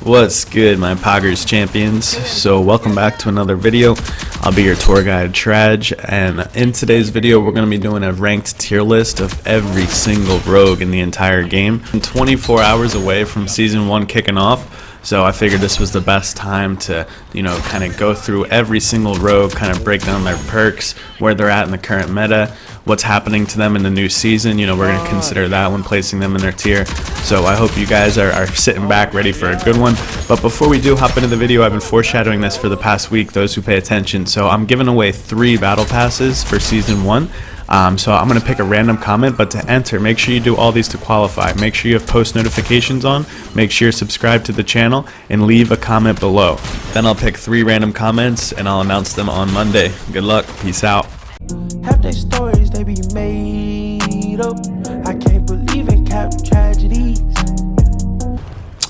What's good, my Poggers champions? So welcome back to another video. I'll be your tour guide Traj, and in today's video we're going to be doing a ranked tier list of every single rogue in the entire game. I'm 24 hours away from season 1 kicking off, so I figured this was the best time to, kind of go through every single rogue, kind of break down their perks, where they're at in the current meta, what's happening to them in the new season. We're going to consider that when placing them in their tier. So I hope you guys are sitting back ready for a good one. But before we do hop into the video, I've been foreshadowing this for the past week, those who pay attention. So I'm giving away 3 battle passes for season 1. So I'm going to pick a random comment, but to enter, make sure you do all these to qualify. Make sure you have post notifications on, make sure you're subscribed to the channel, and leave a comment below. Then I'll pick 3 random comments and I'll announce them on Monday. Good luck. Peace out. Half their stories they be made up. I can't believe in cap tragedies.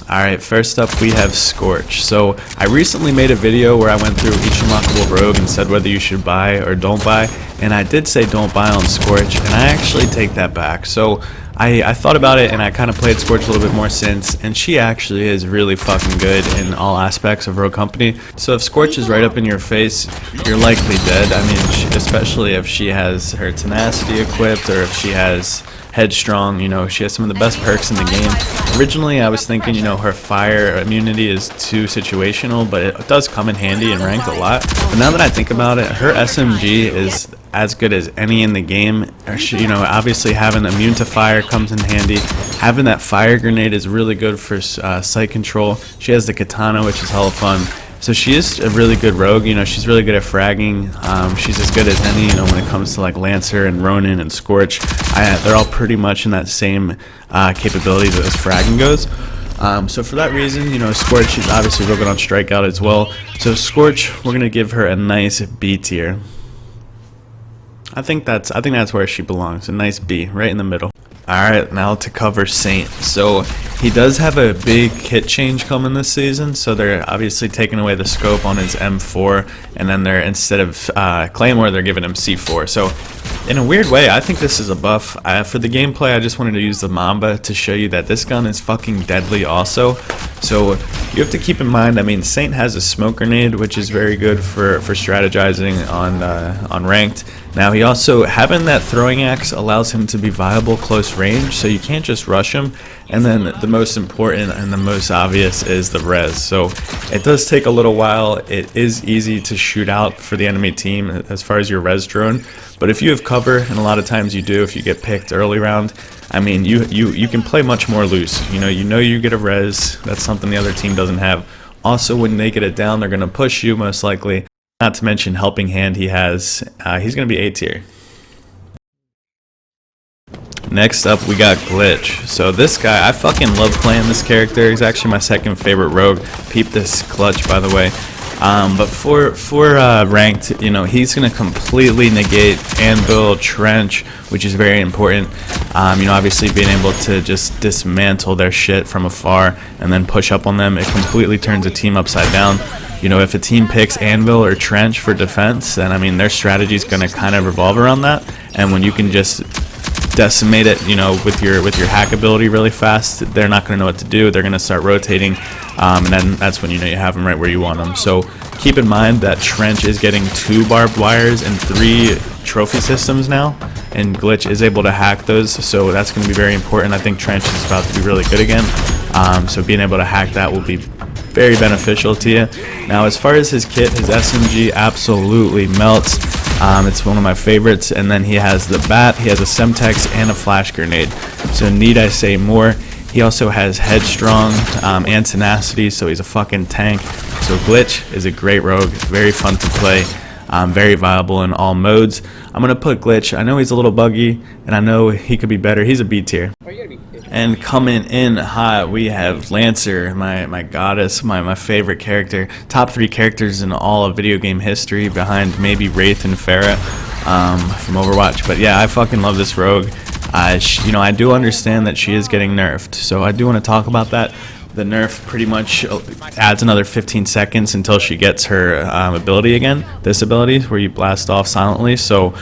Alright, first up we have Scorch. So I recently made a video where I went through each unlockable rogue and said whether you should buy or don't buy, and I did say don't buy on Scorch, and I actually take that back. So I thought about it and I kind of played Scorch a little bit more since, and she actually is really fucking good in all aspects of Rogue Company. So if Scorch is right up in your face, you're likely dead. I mean, especially if she has her tenacity equipped, or if she has headstrong, she has some of the best perks in the game. Originally I was thinking, her fire immunity is too situational, but it does come in handy in ranked a lot. But now that I think about it, her SMG is as good as any in the game. She, obviously having immune to fire comes in handy. Having that fire grenade is really good for sight control. She has the katana, which is hella fun. So she is a really good rogue. She's really good at fragging. She's as good as any, when it comes to like Lancer and Ronin and Scorch. They're all pretty much in that same capability that as fragging goes. So for that reason, Scorch is obviously real good on strikeout as well. So Scorch, we're gonna give her a nice B tier. I think that's where she belongs. A nice B, right in the middle. Alright, now to cover Saint. So he does have a big kit change coming this season, so they're obviously taking away the scope on his M4, and then they're, instead of Claymore, they're giving him C4. So in a weird way, I think this is a buff. For the gameplay, I just wanted to use the Mamba to show you that this gun is fucking deadly also. So you have to keep in mind, Saint has a smoke grenade, which is very good for strategizing on ranked. Now he also, having that throwing axe allows him to be viable close range, so you can't just rush him. And then the most important and the most obvious is the res. So it does take a little while. It is easy to shoot out for the enemy team as far as your res drone, but if you have cover, and a lot of times you do if you get picked early round, you can play much more loose. You get a res. That's something the other team doesn't have. Also, when they get it down, they're going to push you most likely. Not to mention helping hand he has. He's going to be A tier. Next up we got Glitch. So this guy, I fucking love playing this character. He's actually my second favorite rogue. Peep this clutch, by the way. But for ranked, he's going to completely negate Anvil, Trench, which is very important. Obviously being able to just dismantle their shit from afar and then push up on them, it completely turns a team upside down. If a team picks Anvil or Trench for defense, then their strategy is going to kind of revolve around that. And when you can just decimate it, with your hack ability really fast, they're not going to know what to do. They're going to start rotating, and then that's when you have them right where you want them. So keep in mind that Trench is getting 2 barbed wires and 3 trophy systems now, and Glitch is able to hack those, so that's going to be very important. I think Trench is about to be really good again, so being able to hack that will be very beneficial to you. Now as far as his kit, his SMG absolutely melts. It's one of my favorites, and then he has the bat, he has a Semtex, and a flash grenade. So need I say more? He also has headstrong and tenacity, so he's a fucking tank. So Glitch is a great rogue, very fun to play, very viable in all modes. I'm gonna put Glitch. I know he's a little buggy, and I know he could be better. He's a B tier. And coming in hot, we have Lancer, my goddess, my favorite character. Top 3 characters in all of video game history, behind maybe Wraith and Pharah from Overwatch. But yeah, I fucking love this rogue. I do understand that she is getting nerfed, so I do want to talk about that. The nerf pretty much adds another 15 seconds until she gets her ability again, this ability where you blast off silently. So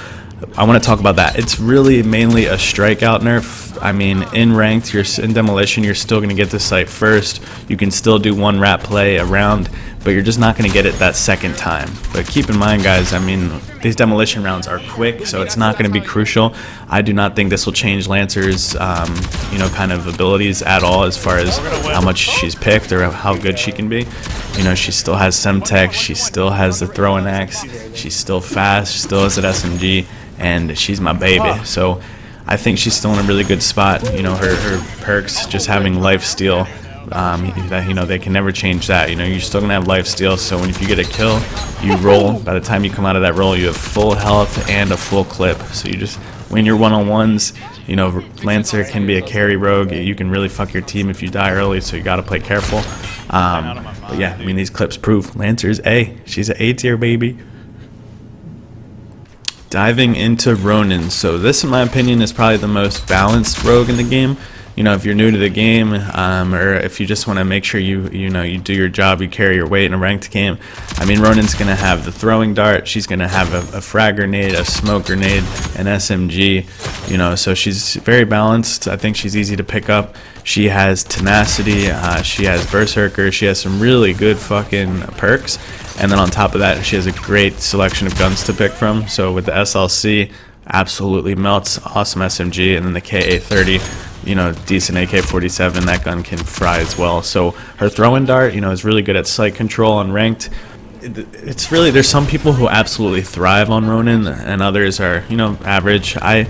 I want to talk about that. It's really mainly a strikeout nerf. I mean, in ranked, in demolition, you're still going to get the sight first. You can still do one wrap play around, but you're just not going to get it that second time. But keep in mind, guys, I mean, these demolition rounds are quick, so it's not going to be crucial. I do not think this will change Lancer's, kind of abilities at all as far as how much she's picked or how good she can be. You know, she still has Semtex, she still has the throwing axe, she's still fast, she still has an SMG, and she's my baby. So I think she's still in a really good spot. You know, her perks, just having life steal, they can never change that. You know, you're still gonna have life steal, so if you get a kill, you roll. By the time you come out of that roll, you have full health and a full clip, so you just win your one-on-ones. You know, Lancer can be a carry rogue. You can really fuck your team if you die early, so you gotta play careful. But yeah, I mean, these clips prove Lancer's A. She's an A tier, baby. Diving into Ronin. So this, in my opinion, is probably the most balanced rogue in the game. You know, if you're new to the game, or if you just want to make sure you do your job, you carry your weight in a ranked game. I mean, Ronin's gonna have the throwing dart. She's gonna have a frag grenade, a smoke grenade, an SMG. You know, so she's very balanced. I think she's easy to pick up. She has tenacity. She has berserker. She has some really good fucking perks. And then on top of that, she has a great selection of guns to pick from. So with the SLC, absolutely melts. Awesome SMG, and then the KA-30. You know, decent AK-47, that gun can fry as well. So her throwing dart, you know, is really good at sight control on ranked. It's really, there's some people who absolutely thrive on Ronin, and others are, you know, average. I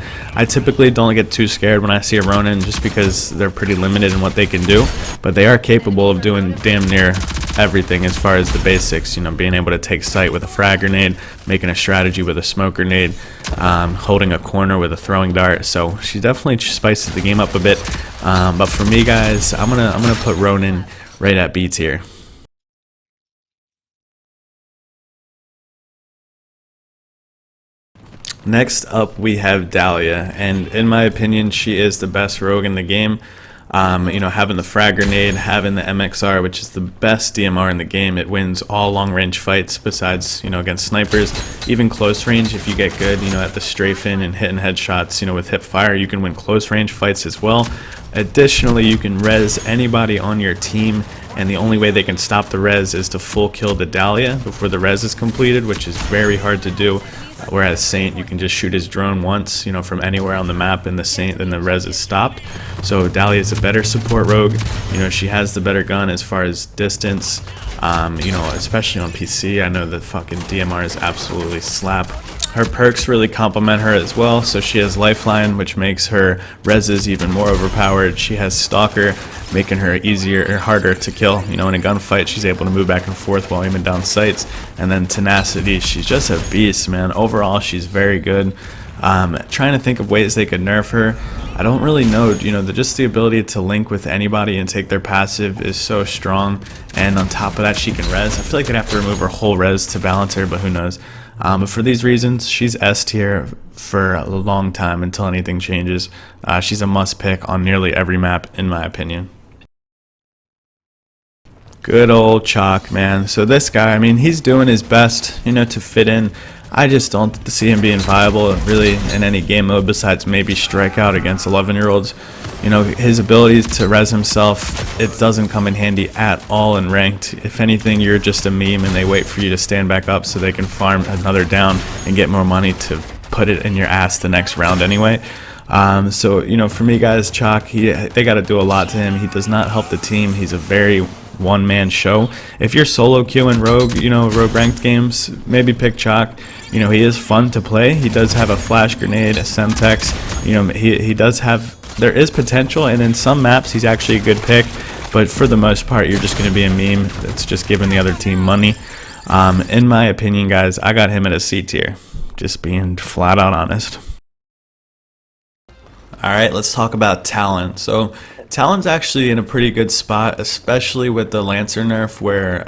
typically don't get too scared when I see a Ronin, just because they're pretty limited in what they can do, but they are capable of doing damn near everything as far as the basics. You know, being able to take sight with a frag grenade, making a strategy with a smoke grenade, holding a corner with a throwing dart. So she definitely spices the game up a bit. But for me, guys, I'm gonna put Ronin right at B tier. Next up, we have Dahlia, and in my opinion, she is the best rogue in the game. You know, having the frag grenade, having the MXR, which is the best DMR in the game. It wins all long-range fights besides, you know, against snipers. Even close range, if you get good, you know, at the strafing and hitting headshots, you know, with hip fire, you can win close range fights as well. Additionally, you can res anybody on your team, and the only way they can stop the res is to full kill the Dahlia before the res is completed, which is very hard to do. Whereas Saint, you can just shoot his drone once, you know, from anywhere on the map, and then the res is stopped. So Dahlia is a better support rogue. You know, she has the better gun as far as distance. You know, especially on PC, I know the fucking DMR is absolutely slap. Her perks really complement her as well. So she has Lifeline, which makes her reses even more overpowered. She has Stalker, making her easier or harder to kill. You know, in a gunfight, she's able to move back and forth while aiming down sights. And then Tenacity, she's just a beast, man. Overall, she's very good. Trying to think of ways they could nerf her. I don't really know. You know, just the ability to link with anybody and take their passive is so strong. And on top of that, she can res. I feel like they'd have to remove her whole res to balance her, but who knows. But for these reasons, she's S tier for a long time until anything changes. She's a must pick on nearly every map, in my opinion. Good old Chalk, man. So this guy, I mean, he's doing his best, you know, to fit in. I just don't see him being viable really in any game mode besides maybe strikeout against 11-year-olds. You know, his abilities to res himself, it doesn't come in handy at all in ranked. If anything, you're just a meme and they wait for you to stand back up so they can farm another down and get more money to put it in your ass the next round anyway. So, you know, for me, guys, Chalk, they got to do a lot to him. He does not help the team. He's a very one-man show. If you're solo queuing rogue, you know, rogue ranked games, maybe pick Chalk. You know, he is fun to play. He does have a flash grenade, a Semtex. You know, he does have, there is potential, and in some maps he's actually a good pick, but for the most part you're just going to be a meme that's just giving the other team money. In my opinion, guys, I got him at a C tier, just being flat out honest. Alright, let's talk about Talon. So Talon's actually in a pretty good spot, especially with the Lancer nerf, where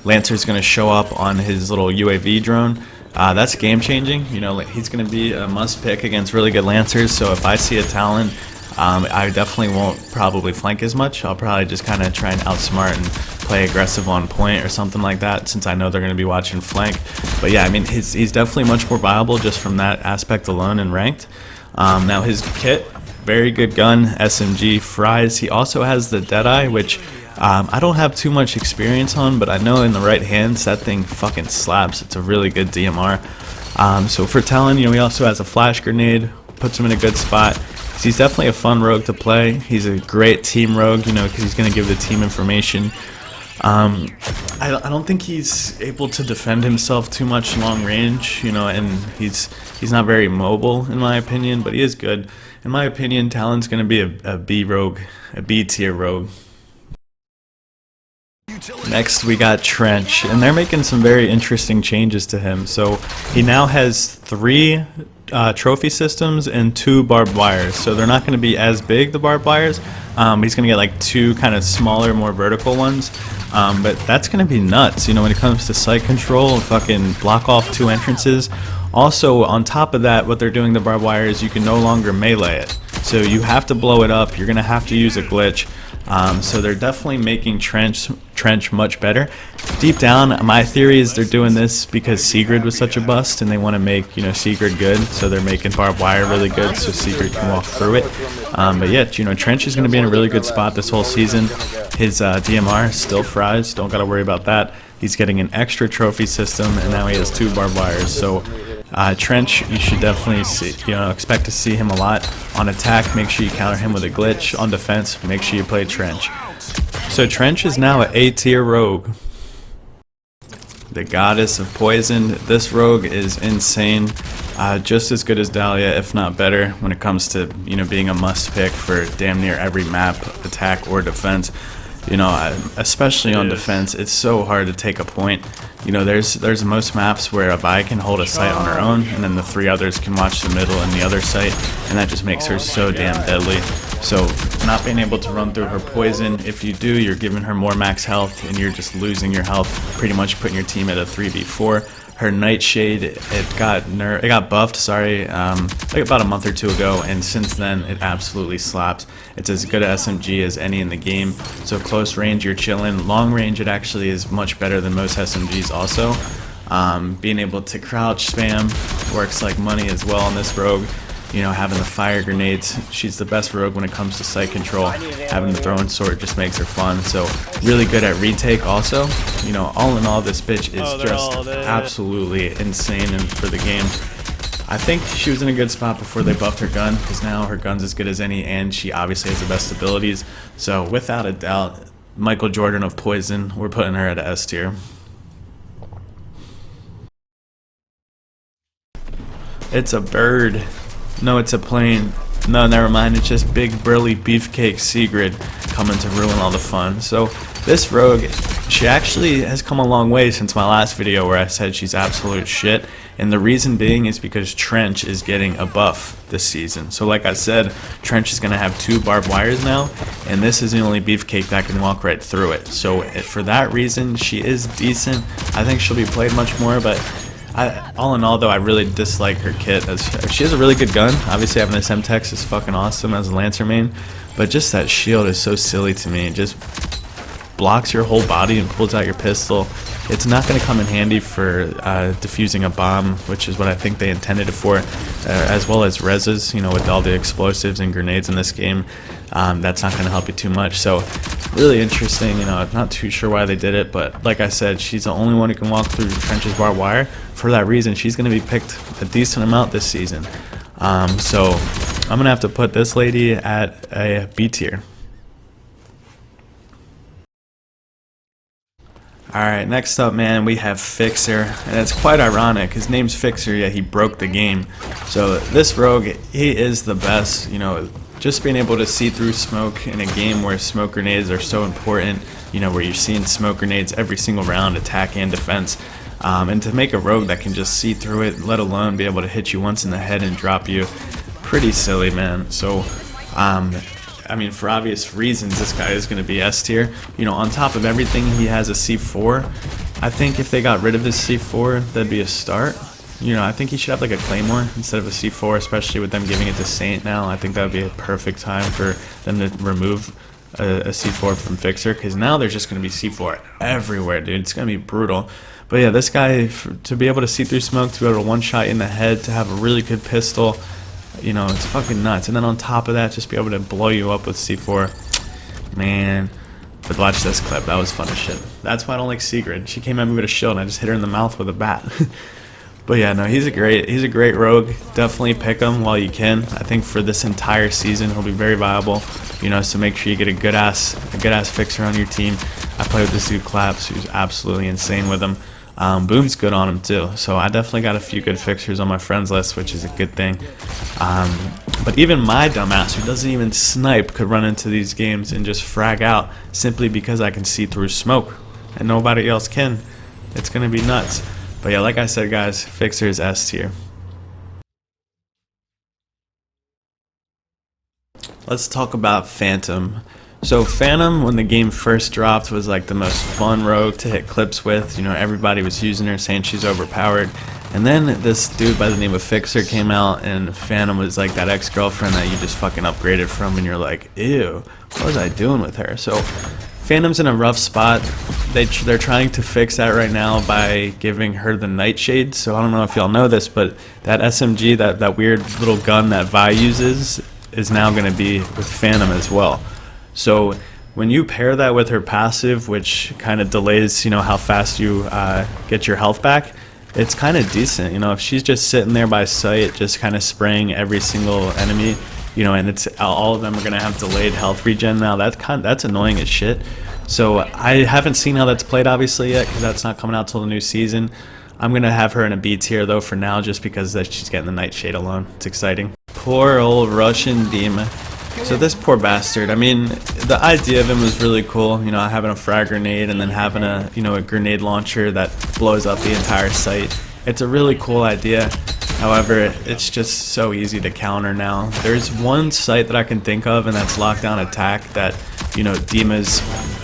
Lancer's going to show up on his little UAV drone. That's game changing. You know, he's going to be a must pick against really good Lancers. So if I see a Talon, I definitely won't probably flank as much. I'll probably just kind of try and outsmart and play aggressive on point or something like that, since I know they're going to be watching flank. But yeah, I mean, he's definitely much more viable just from that aspect alone in ranked. Now his kit, very good gun, SMG, fries. He also has the Deadeye, which I don't have too much experience on, but I know in the right hands that thing fucking slaps. It's a really good DMR. So for Talon, you know, he also has a flash grenade, puts him in a good spot. He's definitely a fun rogue to play. He's a great team rogue, you know, because he's going to give the team information. I don't think he's able to defend himself too much long range, you know, and he's not very mobile in my opinion, but he is good. In my opinion, Talon's going to be a B rogue, a B tier rogue. Next we got Trench, and they're making some very interesting changes to him. So he now has 3 trophy systems and 2 barbed wires, so they're not going to be as big, the barbed wires. He's going to get like 2 kind of smaller, more vertical ones, but that's going to be nuts, you know, when it comes to sight control. Fucking block off 2 entrances. Also, on top of that, what they're doing the barbed wire is you can no longer melee it, so you have to blow it up. You're going to have to use a glitch. So they're definitely making Trench much better. Deep down, my theory is they're doing this because Sigrid was such a bust, and they want to make, you know, Sigrid good. So they're making barbed wire really good, so Sigrid can walk through it. But yeah, you know, Trench is going to be in a really good spot this whole season. His DMR still fries. Don't got to worry about that. He's getting an extra trophy system, and now he has 2 barbed wires. So Trench, you should definitely see, you know, expect to see him a lot. On attack, make sure you counter him with a glitch. On defense, make sure you play Trench. So Trench is now an A tier rogue. The goddess of poison. This rogue is insane. Just as good as Dahlia, if not better, when it comes to, you know, being a must pick for damn near every map, attack or defense. You know, especially on defense, it's so hard to take a point. You know, there's most maps where a Vi can hold a site on her own, and then the 3 others can watch the middle and the other site, and that just makes her so damn deadly. So not being able to run through her poison, if you do, you're giving her more max health, and you're just losing your health, pretty much putting your team at a 3v4. Her Nightshade, it got buffed, sorry, like about a month or 2 ago, and since then it absolutely slaps. It's as good a SMG as any in the game. So close range, you're chilling. Long range, it actually is much better than most SMGs also. Being able to crouch spam works like money as well on this rogue. You know, having the fire grenades, she's the best rogue when it comes to sight control. Having the throwing sword just makes her fun. So really good at retake also. You know, all in all, this bitch is just absolutely insane for the game. I think she was in a good spot before they buffed her gun, because now her gun's as good as any, and she obviously has the best abilities. So without a doubt, Michael Jordan of Poison, we're putting her at a S tier. It's a bird. No, it's a plane. No, never mind. It's just big burly beefcake Sigrid coming to ruin all the fun. So this rogue, she actually has come a long way since my last video where I said she's absolute shit. And the reason being is because Trench is getting a buff this season. So like I said, Trench is going to have 2 barbed wires now, and this is the only beefcake that can walk right through it. So for that reason, she is decent. I think she'll be played much more, but all in all, though, I really dislike her kit. As she has a really good gun. Obviously, having this M-Tex is fucking awesome as a Lancer main, but just that shield is so silly to me. It just blocks your whole body and pulls out your pistol. It's not going to come in handy for defusing a bomb, which is what I think they intended it for, as well as reses, you know, with all the explosives and grenades in this game. That's not going to help you too much. So really interesting, you know, I'm not too sure why they did it, but like I said, she's the only one who can walk through Trench's barbed wire. For that reason, she's going to be picked a decent amount this season. So I'm going to have to put this lady at a B tier. Alright, next up, man, we have Fixer, and it's quite ironic. His name's Fixer, yet he broke the game. So this rogue, he is the best, you know, just being able to see through smoke in a game where smoke grenades are so important, you know, where you're seeing smoke grenades every single round, attack and defense. And to make a rogue that can just see through it, let alone be able to hit you once in the head and drop you, pretty silly, man. So, I mean, for obvious reasons, this guy is going to be S tier. You know, on top of everything, he has a C4. I think if they got rid of his C4, that'd be a start. You know, I think he should have like a Claymore instead of a C4, especially with them giving it to Saint now. I think that would be a perfect time for them to remove a C4 from Fixer, because now there's just going to be C4 everywhere, dude. It's going to be brutal. But yeah, this guy, to be able to see through smoke, to be able to one-shot in the head, to have a really good pistol, you know, it's fucking nuts. And then on top of that, just be able to blow you up with C4. Man. But watch this clip. That was fun as shit. That's why I don't like Sigrid. She came at me with a shield and I just hit her in the mouth with a bat. But yeah, no, he's a great rogue. Definitely pick him while you can. I think for this entire season he'll be very viable. You know, so make sure you get a good ass Fixer on your team. I play with this dude Claps, who's absolutely insane with him. Boom's good on him too, so I definitely got a few good Fixers on my friends list, which is a good thing. But even my dumbass, who doesn't even snipe, could run into these games and just frag out simply because I can see through smoke and nobody else can. It's gonna be nuts. But yeah, like I said, guys, Fixer is S tier. Let's talk about Phantom. So Phantom, when the game first dropped, was like the most fun rogue to hit clips with. You know, everybody was using her, saying she's overpowered. And then this dude by the name of Fixer came out, and Phantom was like that ex-girlfriend that you just fucking upgraded from, and you're like, ew, what was I doing with her? So Phantom's in a rough spot. They're trying to fix that right now by giving her the Nightshade. So I don't know if y'all know this, but that SMG, that weird little gun that Vi uses, is now going to be with Phantom as well. So when you pair that with her passive, which kind of delays, you know, how fast you get your health back, it's kind of decent. You know, if she's just sitting there by sight, just kind of spraying every single enemy, you know, and it's all of them are gonna have delayed health regen now. That's annoying as shit. So I haven't seen how that's played obviously yet, because that's not coming out till the new season. I'm gonna have her in a B tier though for now, just because she's getting the Nightshade alone. It's exciting. Poor old Russian demon. So this poor bastard, I mean, the idea of him was really cool, you know, having a frag grenade and then having a, you know, a grenade launcher that blows up the entire site. It's a really cool idea. However, it's just so easy to counter now. There's one site that I can think of, and that's Lockdown Attack, that, you know, Dima's,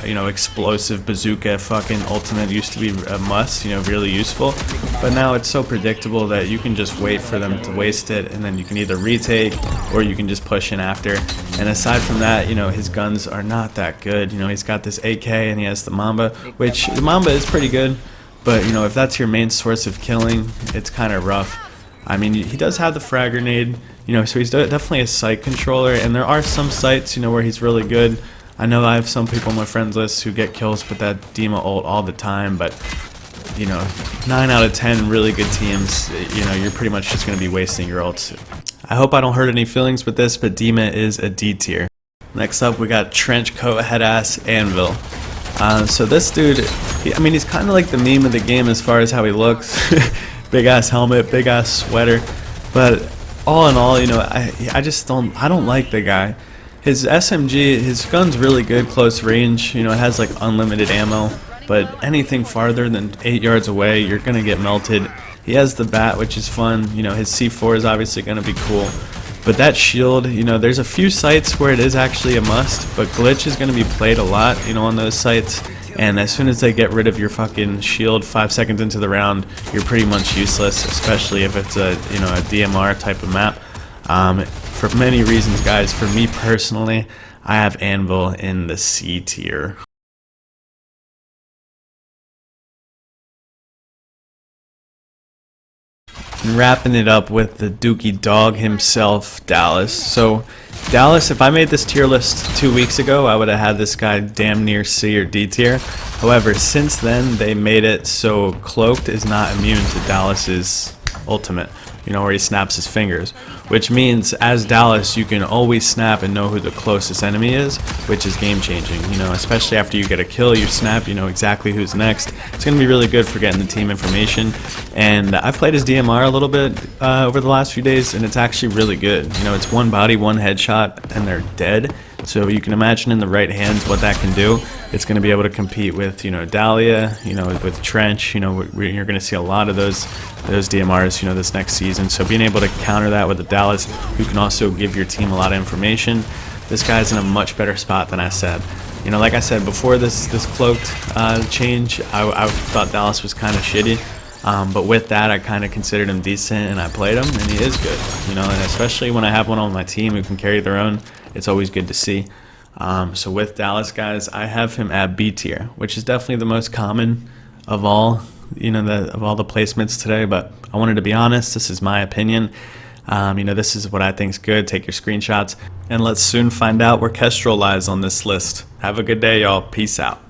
you know, explosive bazooka fucking ultimate used to be a must, you know, really useful. But now it's so predictable that you can just wait for them to waste it, and then you can either retake or you can just push in after. And aside from that, you know, his guns are not that good. You know, he's got this AK and he has the Mamba, which the Mamba is pretty good, but, you know, if that's your main source of killing, it's kind of rough. I mean, he does have the frag grenade, you know, so he's definitely a site controller, and there are some sites, you know, where he's really good. I know I have some people on my friends list who get kills with that Dima ult all the time, but, you know, 9 out of 10 really good teams, you know, you're pretty much just going to be wasting your ults. I hope I don't hurt any feelings with this, but Dima is a D tier. Next up, we got trench coat head ass Anvil. So this dude, I mean, he's kind of like the meme of the game as far as how he looks. Big ass helmet, big ass sweater, but all in all, you know, I don't like the guy. His SMG, his gun's really good close range, you know, it has like unlimited ammo, but anything farther than 8 yards away, you're gonna get melted. He has the bat, which is fun, you know, his C4 is obviously gonna be cool, but that shield, you know, there's a few sites where it is actually a must, but glitch is gonna be played a lot, you know, on those sites. And as soon as they get rid of your fucking shield 5 seconds into the round, you're pretty much useless, especially if it's a, you know, a DMR type of map. For many reasons, guys, for me personally, I have Anvil in the C tier. And wrapping it up with the Dookie dog himself, Dallas. So Dallas, if I made this tier list 2 weeks ago, I would have had this guy damn near C or D tier. However, since then, they made it so Cloaked is not immune to Dallas's ultimate, you know, where he snaps his fingers. Which means, as Dallas, you can always snap and know who the closest enemy is, which is game changing. You know, especially after you get a kill, you snap, you know exactly who's next. It's going to be really good for getting the team information. And I've played his DMR a little bit over the last few days, and it's actually really good. You know, it's one body, one headshot, and they're dead. So you can imagine in the right hands what that can do. It's going to be able to compete with, you know, Dahlia, you know, with Trench. You know, you're going to see a lot of those DMRs, you know, this next season. So being able to counter that with the Dallas, who can also give your team a lot of information, this guy's in a much better spot than I said. You know, like I said, before this Cloaked change, I thought Dallas was kind of shitty. But with that, I kind of considered him decent, and I played him, and he is good. You know, and especially when I have one on my team who can carry their own, it's always good to see. So with Dallas, guys, I have him at B tier, which is definitely the most common of all, of all the placements today. But I wanted to be honest. This is my opinion. This is what I think is good. Take your screenshots, and let's soon find out where Kestrel lies on this list. Have a good day, y'all. Peace out.